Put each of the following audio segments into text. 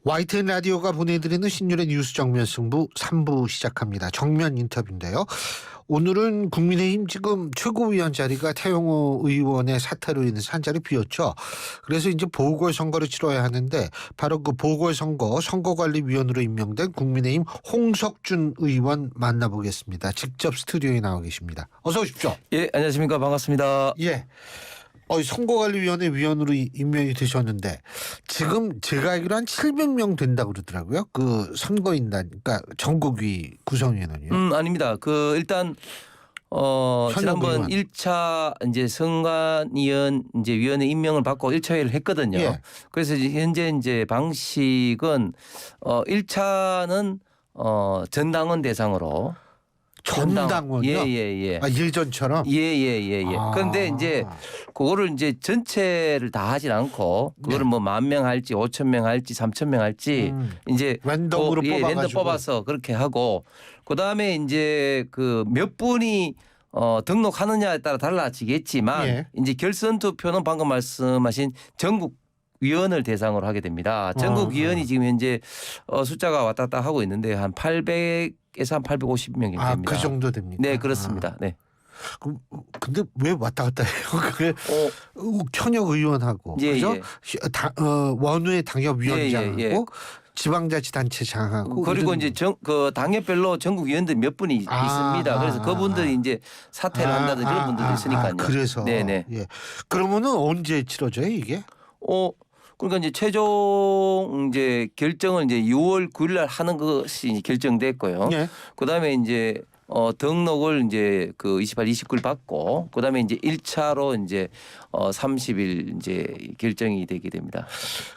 YTN 라디오가 보내드리는 신율의 뉴스 정면 승부 3부 시작합니다. 정면 인터뷰인데요. 오늘은 국민의힘 지금 최고위원 자리가 태영호 의원의 사퇴로 인해서 한 자리 비었죠. 그래서 이제 보궐선거를 치러야 하는데 바로 그 보궐선거 선거관리위원으로 임명된 국민의힘 홍석준 의원 만나보겠습니다. 직접 스튜디오에 나와 계십니다. 어서 오십시오. 예, 안녕하십니까. 반갑습니다. 예. 선거관리위원회 위원으로 임명이 되셨는데 지금 제가 알기로 한 700명 된다고 그러더라고요. 그 선거인단, 그러니까 전국위 구성위원은요. 아닙니다. 일단 지난번 의원. 1차 이제 선관위원 이제 위원회 임명을 받고 1차 회의를 했거든요. 예. 그래서 현재 이제 방식은 1차는 전당원 대상으로 전당원요? 예. 예전처럼. 예. 그런데 이제 그거를 이제 전체를 다 하진 않고 그거를 네. 뭐 10,000명 할지 5,000명 할지 3,000명 할지 이제 랜덤으로 뽑아가지고. 랜덤 뽑아서 그렇게 하고 그다음에 이제 그 몇 분이 등록하느냐에 따라 달라지겠지만 예. 이제 결선 투표는 방금 말씀하신 전국 위원을 대상으로 하게 됩니다. 전국 위원이 지금 현재 숫자가 왔다 갔다 하고 있는데 한 800에서 한 850명 정도 됩니다. 그 정도 됩니까? 네, 그렇습니다. 네. 근데 왜 왔다 갔다 해요? 그게 현역 의원하고 예, 그죠? 예. 원외 당협위원장하고 예. 지방자치단체장하고 그리고 이런 이제 그 당협별로 전국 위원들 몇 분이 있습니다. 그래서 그분들이 이제 사퇴를 한다든지 그런 분들도 있으니까요. 그래서 네네. 예. 그러면은 언제 치러져요 이게? 그러니까 이제 최종 이제 결정을 이제 6월 9일 날 하는 것이 이제 결정됐고요. 예. 그다음에 이제 등록을 이제 그 28, 29일 받고 그다음에 이제 1차로 이제 30일 이제 결정이 되게 됩니다.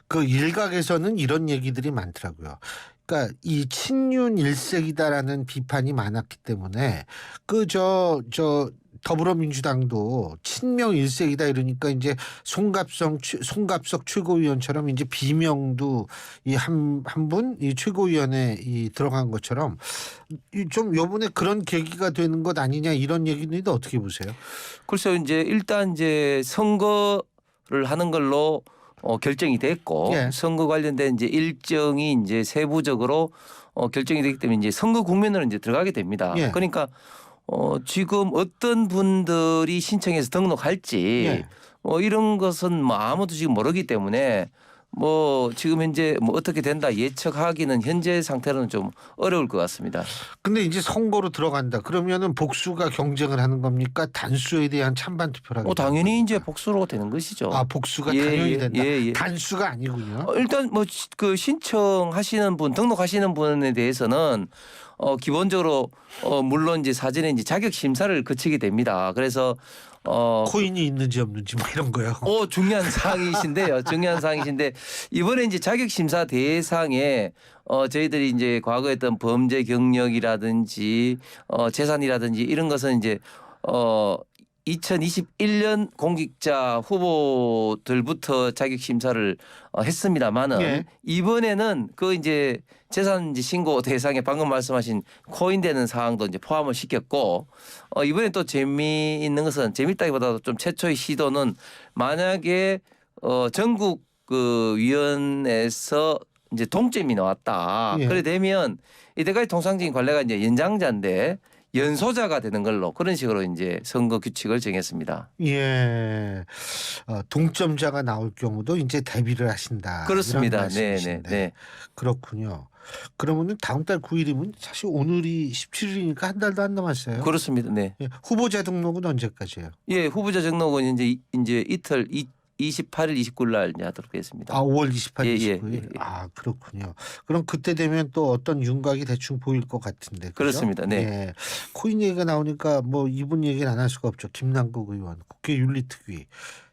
그 일각에서는 이런 얘기들이 많더라고요. 그러니까 이 친윤 일색이다라는 비판이 많았기 때문에 더불어민주당도 친명 일색이다 이러니까 이제 송갑석 최고위원처럼 이제 비명도 이 한 분 이 최고위원에 들어간 것처럼 좀 요번에 그런 계기가 되는 것 아니냐 이런 얘기인데 어떻게 보세요? 글쎄요, 이제 일단 이제 선거를 하는 걸로 결정이 됐고 예. 선거 관련된 이제 일정이 이제 세부적으로 결정이 되기 때문에 이제 선거 국면으로 이제 들어가게 됩니다. 예. 그러니까 지금 어떤 분들이 신청해서 등록할지 예. 이런 것은 뭐 아무도 지금 모르기 때문에 뭐 지금 현재 뭐 어떻게 된다 예측하기는 현재 상태로는 좀 어려울 것 같습니다. 근데 이제 선거로 들어간다. 그러면은 복수가 경쟁을 하는 겁니까? 단수에 대한 찬반 투표를 하게 당연히 되는 이제 겁니까? 복수로 되는 것이죠. 복수가 예, 당연히 예, 된다. 예. 단수가 아니군요. 일단 뭐 그 신청하시는 분 등록하시는 분에 대해서는 기본적으로 물론 이제 사전에 이제 자격 심사를 거치게 됩니다. 그래서 코인이 있는지 없는지 뭐 이런 거요. 중요한 사항이신데요. 중요한 사항이신데 이번에 이제 자격 심사 대상에 저희들이 이제 과거에 했던 범죄 경력이라든지 재산이라든지 이런 것은 이제 2021년 공직자 후보들부터 자격 심사를 했습니다만은 예. 이번에는 그 이제 재산지 신고 대상에 방금 말씀하신 코인되는 사항도 이제 포함을 시켰고 이번에 또 재미있는 것은 재밌다기보다도 좀 최초의 시도는 만약에 전국 그 위원회에서 이제 동점이 나왔다. 예. 그래 되면 이때까지 통상적인 관례가 이제 연장자인데 연소자가 되는 걸로 그런 식으로 이제 선거 규칙을 정했습니다. 예. 동점자가 나올 경우도 이제 대비를 하신다. 그렇습니다. 이런 말씀이신데. 네. 그렇군요. 그러면은 다음 달 9일이면 사실 오늘이 17일이니까 한 달도 안 남았어요. 그렇습니다. 네. 예. 후보자 등록은 언제까지예요? 예, 후보자 등록은 이제 이틀 28일, 29일 날 이제 하도록 했습니다. 5월 28일, 예. 29일. 그렇군요. 그럼 그때 되면 또 어떤 윤곽이 대충 보일 것 같은데. 그죠? 그렇습니다. 네. 예. 코인 얘기가 나오니까 뭐 이분 얘기는 안 할 수가 없죠. 김남국 의원 국회 윤리특위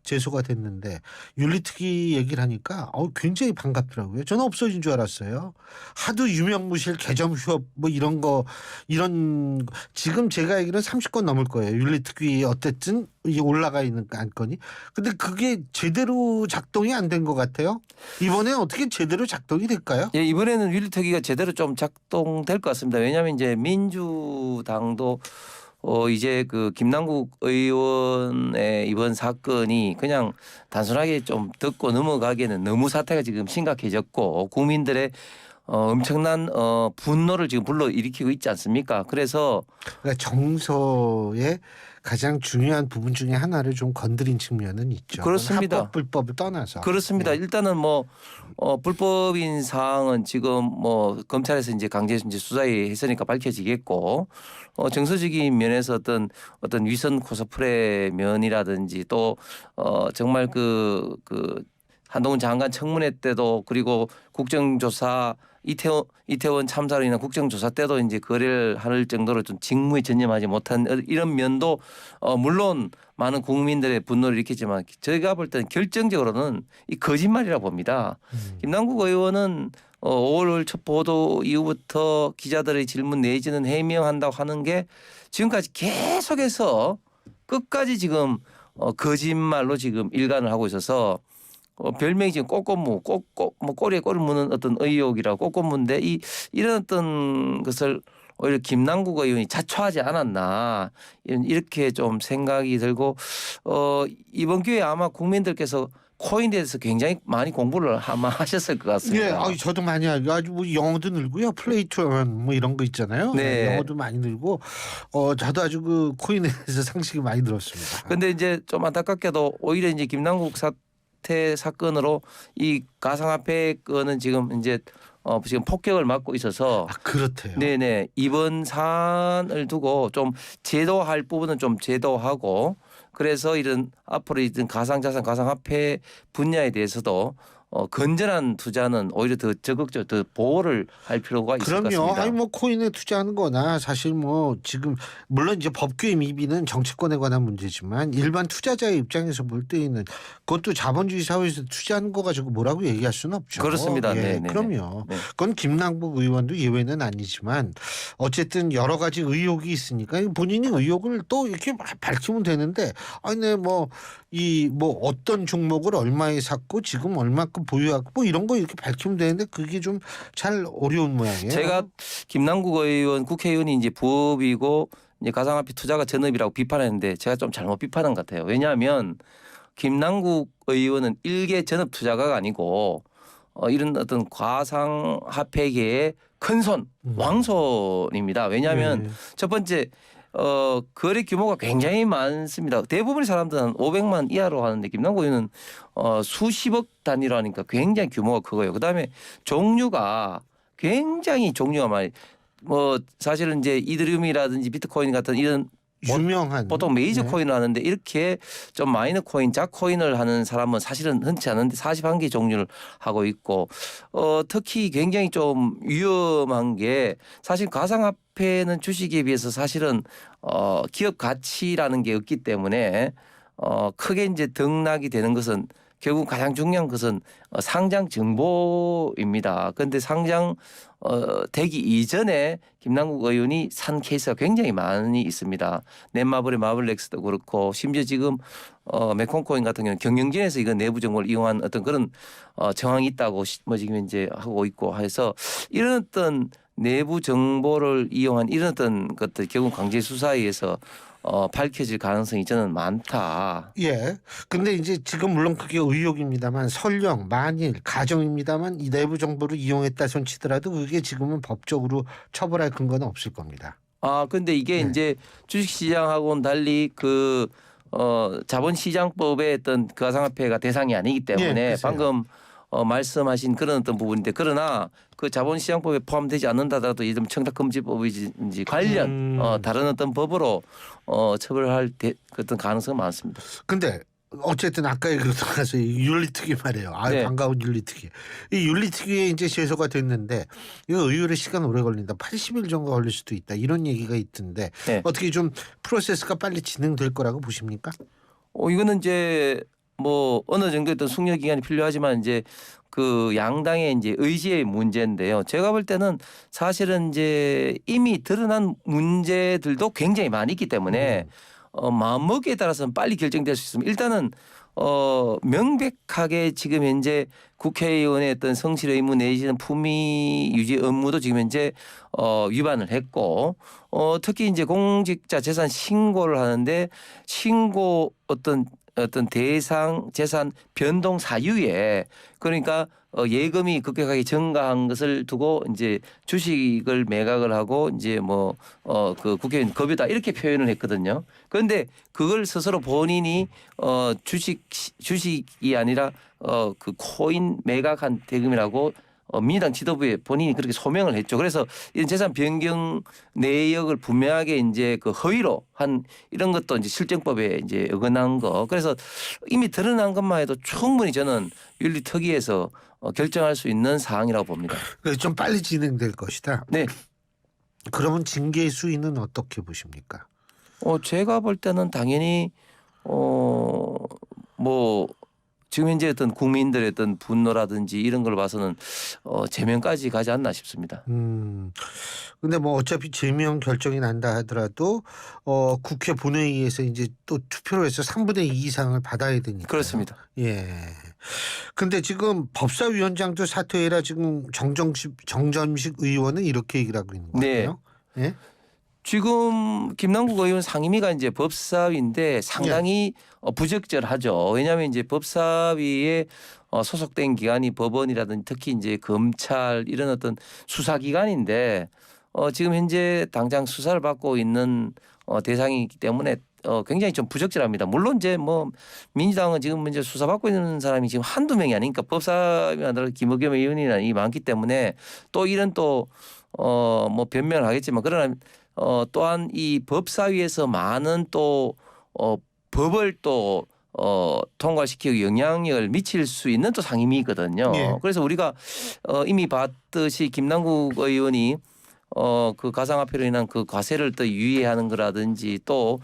제소가 됐는데 윤리특위 얘기를 하니까 굉장히 반갑더라고요. 저는 없어진 줄 알았어요. 하도 유명무실 개점 휴업 뭐 이런 지금 제가 알기로는 30건 넘을 거예요. 윤리특위 어쨌든 이게 올라가 있는 안건이. 근데 그게 제대로 작동이 안 된 것 같아요. 이번에 어떻게 제대로 작동이 될까요? 예, 이번에는 윤리특위가 제대로 좀 작동될 것 같습니다. 왜냐하면 이제 민주당도 이제 그 김남국 의원의 이번 사건이 그냥 단순하게 좀 듣고 넘어가기에는 너무 사태가 지금 심각해졌고 국민들의 엄청난 분노를 지금 불러일으키고 있지 않습니까? 그래서 그러니까 정서의 가장 중요한 부분 중에 하나를 좀 건드린 측면은 있죠. 그렇습니다. 합법 불법을 떠나서. 그렇습니다. 네. 일단은 뭐 불법인 사항은 지금 뭐 검찰에서 이제 강제 이제 수사에 했으니까 밝혀지겠고 정서적인 면에서 어떤 위선 코스프레 면이라든지 또 정말 그 한동훈 장관 청문회 때도 그리고 국정조사 이태원 참사로 인한 국정조사 때도 이제 거래를 할 정도로 좀 직무에 전념하지 못한 이런 면도 물론 많은 국민들의 분노를 일으켰지만 저희가 볼 때는 결정적으로는 이 거짓말이라고 봅니다. 김남국 의원은 5월 첫 보도 이후부터 기자들의 질문 내지는 해명한다고 하는 게 지금까지 계속해서 끝까지 지금 거짓말로 지금 일관을 하고 있어서 별명이 지금 꼬꼬무, 뭐 꼬리에 꼬리 무는 어떤 의혹이라고 꼬꼬무인데 이런 어떤 것을 오히려 김남국 의원이 자초하지 않았나 이렇게 좀 생각이 들고 이번 기회에 아마 국민들께서 코인에 대해서 굉장히 많이 공부를 아마 하셨을 것 같습니다. 예, 저도 많이 알고 아주 뭐 영어도 늘고요, 플레이투원 뭐 이런 거 있잖아요. 네. 영어도 많이 늘고, 저도 아주 그 코인에 대해서 상식이 많이 들었습니다. 그런데 이제 좀 안타깝게도 오히려 이제 김남국 사건으로 이 가상화폐 건은 지금 이제 지금 폭격을 맞고 있어서 그렇대요. 네네 이번 사안을 두고 좀 제도할 부분은 좀 제도하고 그래서 이런 앞으로 이런 가상자산 가상화폐 분야에 대해서도 건전한 투자는 오히려 더 적극적 더 보호를 할 필요가 있을 것 그럼요. 같습니다. 아니 뭐 코인에 투자하는 거나 사실 뭐 지금 물론 이제 법규의 미비는 정치권에 관한 문제지만 일반 투자자의 입장에서 볼 때에는 그것도 자본주의 사회에서 투자하는 거 가지고 뭐라고 얘기할 수는 없죠. 그렇습니다. 예, 네네네. 그럼요. 네. 그건 김남국 의원도 예외는 아니지만 어쨌든 여러 가지 의혹이 있으니까 본인이 의혹을 또 이렇게 밝히면 되는데 아니 네 뭐 어떤 종목을 얼마에 샀고 지금 얼마큼 보유하고 뭐 이런 거 이렇게 밝히면 되는데 그게 좀 잘 어려운 모양이에요. 제가 김남국 의원 국회의원이 이제 부업이고 이제 가상화폐 투자가 전업이라고 비판했는데 제가 좀 잘못 비판한 것 같아요. 왜냐하면 김남국 의원은 일개 전업 투자가가 아니고 이런 어떤 가상화폐계의 큰손 왕손입니다. 왜냐하면 네. 첫 번째 거래 규모가 굉장히 많습니다. 대부분의 사람들은 500만 이하로 하는데 김남국 의원은 수십억 단위로 하니까 굉장히 규모가 크고요. 그다음에 종류가 굉장히 종류가 많이 뭐 사실은 이제 이더리움이라든지 비트코인 같은 이런 유명한 보통 메이저 네. 코인을 하는데 이렇게 좀 마이너 코인, 작 코인을 하는 사람은 사실은 흔치 않은데 41개 종류를 하고 있고 특히 굉장히 좀 위험한 게 사실 가상화폐는 주식에 비해서 사실은 기업 가치라는 게 없기 때문에 크게 이제 등락이 되는 것은 결국 가장 중요한 것은 상장 정보입니다. 그런데 상장 되기 이전에 김남국 의원이 산 케이스가 굉장히 많이 있습니다. 넷마블의 마블렉스도 그렇고 심지어 지금 메콘코인 같은 경우는 경영진에서 이건 내부 정보를 이용한 어떤 그런 정황이 있다고 뭐 지금 이제 하고 있고 해서 이런 어떤 내부 정보를 이용한 이런 어떤 것들 결국 강제 수사에 의해서 밝혀질 가능성이 저는 많다. 예. 근데 이제 지금 물론 그게 의혹입니다만 설령 만일 가정입니다만 이 내부 정보를 이용했다 손치더라도 그게 지금은 법적으로 처벌할 근거는 없을 겁니다. 근데 이게 네. 이제 주식시장하고는 달리 그 자본시장법의 어떤 그 가상화폐가 대상이 아니기 때문에 글쎄요. 방금 말씀하신 그런 어떤 부분인데 그러나 그 자본시장법에 포함되지 않는다더라도 이런 청탁금지법이든지 관련 다른 어떤 법으로 처벌할 어떤 가능성은 많습니다. 근데 어쨌든 아까 얘기로 돌아가서 이 윤리특위 말이에요. 네. 반가운 윤리특위. 이 윤리특위에 이제 제소가 됐는데 이거 의율의 시간 오래 걸린다. 80일 정도 걸릴 수도 있다. 이런 얘기가 있던데 네. 어떻게 좀 프로세스가 빨리 진행될 거라고 보십니까? 이거는 이제 뭐 어느 정도 어떤 숙려 기간이 필요하지만 이제 그 양당의 이제 의지의 문제인데요. 제가 볼 때는 사실은 이제 이미 드러난 문제들도 굉장히 많이 있기 때문에 마음먹기에 따라서는 빨리 결정될 수 있습니다. 일단은 명백하게 지금 현재 국회의원의 어떤 성실 의무 내지는 품위 유지 업무도 지금 현재 위반을 했고 특히 이제 공직자 재산 신고를 하는데 신고 어떤 대상 재산 변동 사유에 그러니까 예금이 급격하게 증가한 것을 두고 이제 주식을 매각을 하고 이제 뭐 그 국회의원 급여다 이렇게 표현을 했거든요. 그런데 그걸 스스로 본인이 주식이 아니라 그 코인 매각한 대금이라고 민주당 지도부에 본인이 그렇게 소명을 했죠. 그래서 이런 재산 변경 내역을 분명하게 이제 그 허위로 한 이런 것도 이제 실정법에 이제 어긋난 거. 그래서 이미 드러난 것만 해도 충분히 저는 윤리특위에서 결정할 수 있는 사항이라고 봅니다. 그래서 좀 빨리 진행될 것이다. 네. 그러면 징계 수위는 어떻게 보십니까? 제가 볼 때는 당연히 뭐 지금 현재 어떤 국민들의 어떤 분노라든지 이런 걸 봐서는 제명까지 가지 않나 싶습니다. 근데 뭐 어차피 제명 결정이 난다 하더라도 국회 본회의에서 이제 또 투표를 해서 3분의 2 이상을 받아야 되니까. 그렇습니다. 예. 근데 지금 법사위원장도 사퇴해라 지금 정점식 의원은 이렇게 얘기를 하고 있는 거예요. 네. 예? 지금 김남국 의원 상임위가 이제 법사위인데 상당히 부적절하죠. 왜냐하면 이제 법사위에 소속된 기관이 법원이라든지 특히 이제 검찰 이런 어떤 수사기관인데 지금 현재 당장 수사를 받고 있는 대상이기 때문에 굉장히 좀 부적절합니다. 물론 이제 뭐 민주당은 지금 이제 수사받고 있는 사람이 지금 한두 명이 아니니까 법사위원들 김의겸 의원이나 이 많기 때문에 또 이런 또 뭐 변명을 하겠지만 그러나 또한 이 법사위에서 많은 또 법을 또 통과시키고 영향력을 미칠 수 있는 또 상임위거든요. 예. 그래서 우리가 이미 봤듯이 김남국 의원이 그 가상화폐로 인한 그 과세를 또 유예하는 거라든지 또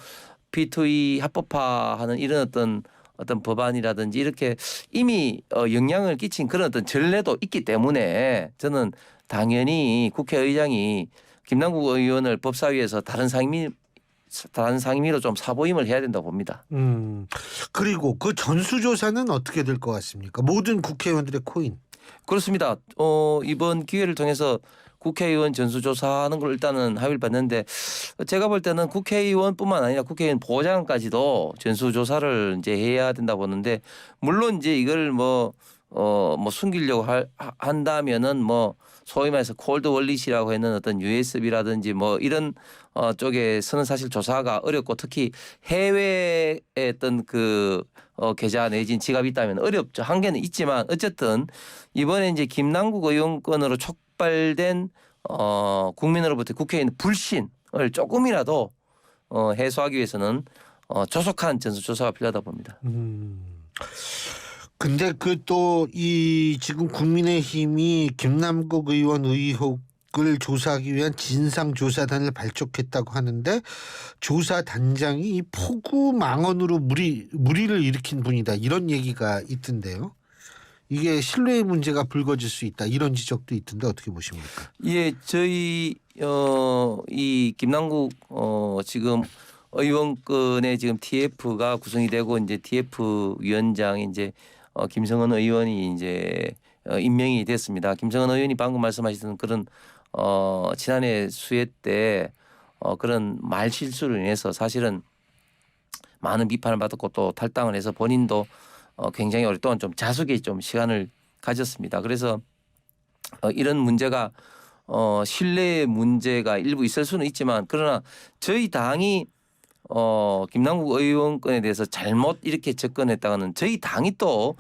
B2E 합법화하는 이런 어떤 법안이라든지 이렇게 이미 영향을 끼친 그런 어떤 전례도 있기 때문에 저는 당연히 국회의장이 김남국 의원을 법사위에서 다른 상임위로 좀 사보임을 해야 된다고 봅니다. 그리고 그 전수조사는 어떻게 될 것 같습니까? 모든 국회의원들의 코인. 그렇습니다. 이번 기회를 통해서 국회의원 전수조사하는 걸 일단은 합의를 봤는데 제가 볼 때는 국회의원뿐만 아니라 국회의원 보좌관까지도 전수조사를 이제 해야 된다고 보는데 물론 이제 이걸 뭐 숨기려고 한다면은 뭐 소위 말해서 콜드 월릿이라고 하는 어떤 USB라든지 뭐 이런 쪽에서는 사실 조사가 어렵고 특히 해외에 어떤 그 계좌 내진 지갑이 있다면 어렵죠. 한계는 있지만 어쨌든 이번에 이제 김남국 의원 건으로 촉발된 국민으로부터 국회의원 불신을 조금이라도 해소하기 위해서는 조속한 전수조사가 필요하다 봅니다. 근데 그 또 이 지금 국민의힘이 김남국 의원 의혹을 조사하기 위한 진상조사단을 발족했다고 하는데 조사단장이 이 폭우 망언으로 무리를 일으킨 분이다 이런 얘기가 있던데요. 이게 신뢰의 문제가 불거질 수 있다 이런 지적도 있던데 어떻게 보십니까? 예, 저희 이 김남국 지금 의원권의 지금 TF가 구성이 되고 이제 TF 위원장이 이제 김성은 의원이 이제 임명이 됐습니다. 김성은 의원이 방금 말씀하셨던 그런 지난해 수회 때 그런 말 실수로 인해서 사실은 많은 비판을 받았고 또 탈당을 해서 본인도 굉장히 오랫동안 좀 자숙의 좀 시간을 가졌습니다. 그래서 이런 문제가 신뢰의 문제가 일부 있을 수는 있지만 그러나 저희 당이 김남국 의원권에 대해서 잘못 이렇게 접근했다가는 저희 당이 또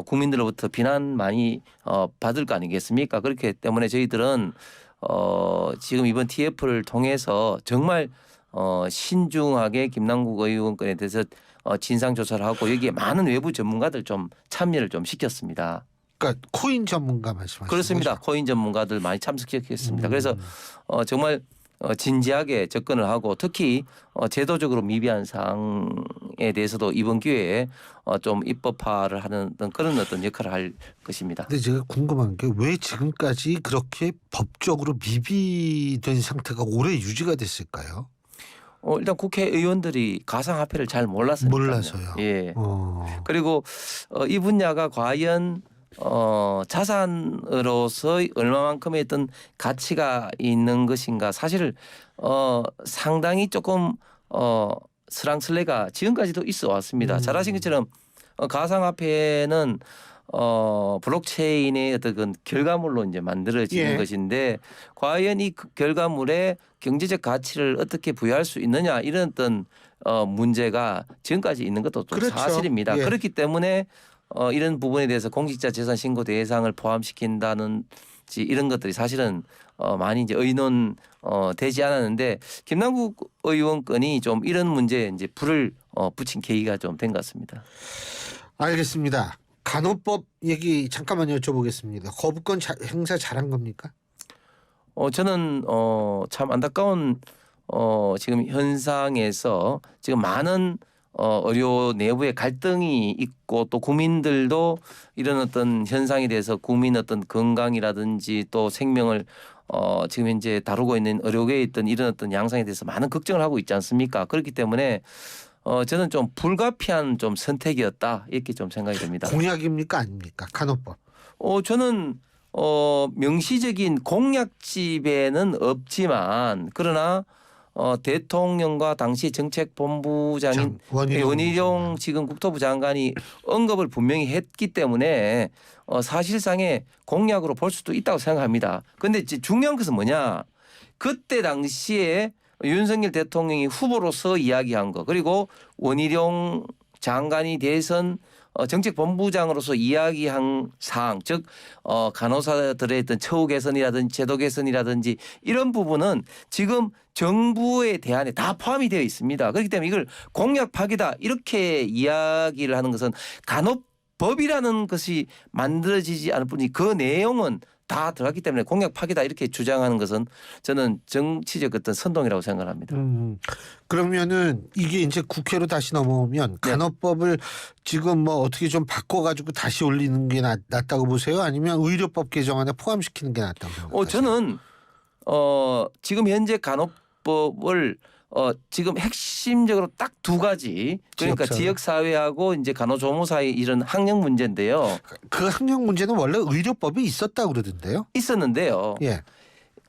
국민들로부터 비난 많이 받을 거 아니겠습니까? 그렇기 때문에 저희들은 지금 이번 TF를 통해서 정말 신중하게 김남국 의원권에 대해서 진상조사를 하고 여기에 많은 외부 전문가들 좀 참여를 좀 시켰습니다. 그러니까 코인 전문가 말씀하시는 그렇습니다. 거죠? 코인 전문가들 많이 참석시켰습니다. 그래서 정말 진지하게 접근을 하고 특히 제도적으로 미비한 사항에 대해서도 이번 기회에 좀 입법화를 하는 그런 어떤 역할을 할 것입니다. 근데 제가 궁금한 게 왜 지금까지 그렇게 법적으로 미비된 상태가 오래 유지가 됐을까요? 일단 국회의원들이 가상화폐를 잘 몰랐으니까요. 몰라서요. 예. 어. 그리고 이 분야가 과연 자산으로서 얼마만큼의 어떤 가치가 있는 것인가 사실 상당히 조금 스랑슬레가 지금까지도 있어 왔습니다. 잘 아신 것처럼 가상화폐는 블록체인의 어떤 그 결과물로 이제 만들어지는 예. 것인데 과연 이 결과물에 경제적 가치를 어떻게 부여할 수 있느냐 이런 어떤 문제가 지금까지 있는 것도 또 그렇죠. 사실입니다. 예. 그렇기 때문에 이런 부분에 대해서 공직자 재산 신고 대상을 포함시킨다는 이런 것들이 사실은 많이 이제 의논 되지 않았는데 김남국 의원 건이 좀 이런 문제에 이제 불을 붙인 계기가 좀 된 것 같습니다. 알겠습니다. 간호법 얘기 잠깐만 여쭤보겠습니다. 거부권 행사 잘한 겁니까? 저는 참 안타까운 지금 현상에서 지금 많은 의료 내부의 갈등이 있고 또 국민들도 이런 어떤 현상에 대해서 국민 어떤 건강이라든지 또 생명을 지금 현재 다루고 있는 의료계에 있던 이런 어떤 양상에 대해서 많은 걱정을 하고 있지 않습니까? 그렇기 때문에 저는 좀 불가피한 좀 선택이었다 이렇게 좀 생각이 됩니다. 공약입니까 아닙니까? 간호법. 저는 명시적인 공약집에는 없지만 그러나 대통령과 당시 정책본부장인 원희룡 지금 국토부 장관이 언급을 분명히 했기 때문에 사실상의 공약으로 볼 수도 있다고 생각합니다. 그런데 이제 중요한 것은 뭐냐? 그때 당시에 윤석열 대통령이 후보로서 이야기한 거 그리고 원희룡 장관이 대선 정책본부장으로서 이야기한 사항 즉 간호사들의 어떤 처우 개선이라든지 제도 개선이라든지 이런 부분은 지금 정부의 대안에 다 포함이 되어 있습니다. 그렇기 때문에 이걸 공약 파기다 이렇게 이야기를 하는 것은 간호법이라는 것이 만들어지지 않을 뿐이지 그 내용은 다 들어갔기 때문에 공약 파기다 이렇게 주장하는 것은 저는 정치적 어떤 선동이라고 생각합니다. 그러면은 이게 이제 국회로 다시 넘어오면 간호법을 지금 뭐 어떻게 좀 바꿔가지고 다시 올리는 게 낫다고 보세요? 아니면 의료법 개정안에 포함시키는 게 낫다고 생각하세요? 저는 지금 현재 간호법을 지금 핵심적으로 딱 두 가지 그러니까 지역사회하고 이제 간호조무사의 이런 학력 문제인데요. 그 학력 문제는 원래 의료법이 있었다고 그러던데요? 있었는데요. 예.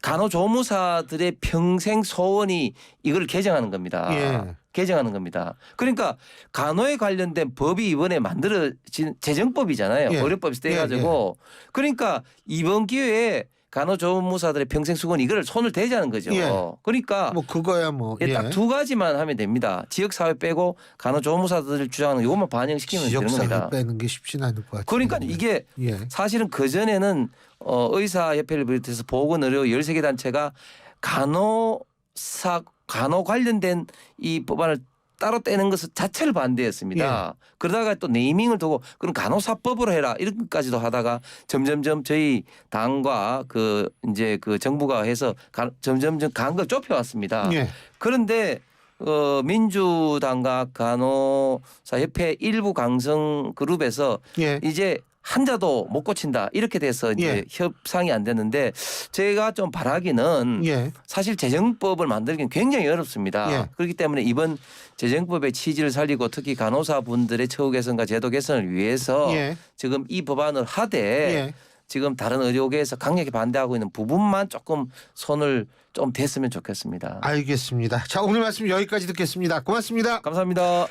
간호조무사들의 평생 소원이 이걸 개정하는 겁니다. 예. 개정하는 겁니다. 그러니까 간호에 관련된 법이 이번에 만들어진 재정법이잖아요. 예. 의료법에서 떼가지고 그러니까 이번 기회에 간호조무사들의 평생 수건 이걸 손을 대자는 거죠. 예. 그러니까 뭐 그거야 뭐 딱 두 가지만 하면 됩니다. 지역사회 빼고 간호조무사들 주장하는 이것만 반영시키면 되는 겁니다. 지역사회 빼는 게 쉽지는 않을 것 같아요. 그러니까 이게 사실은 그전에는 의사협회를 비롯해서 보건의료 13개 단체가 간호 관련된 이 법안을 따로 떼는 것 자체를 반대했습니다. 그러다가 또 네이밍을 두고 그럼 간호사법으로 해라 이런까지도 하다가 점점점 저희 당과 그 이제 그 정부가 해서 점점점 간격을 좁혀왔습니다. 그런데 민주당과 간호사협회 일부 강성 그룹에서 이제 한자도 못 고친다 이렇게 돼서 이제 협상이 안 됐는데 제가 좀 바라기는 사실 재정법을 만들기는 굉장히 어렵습니다. 그렇기 때문에 이번 재정법의 취지를 살리고 특히 간호사분들의 처우 개선과 제도 개선을 위해서 지금 이 법안을 하되 지금 다른 의료계에서 강력히 반대하고 있는 부분만 조금 손을 좀 댔으면 좋겠습니다. 알겠습니다. 자, 오늘 말씀 여기까지 듣겠습니다. 고맙습니다. 감사합니다.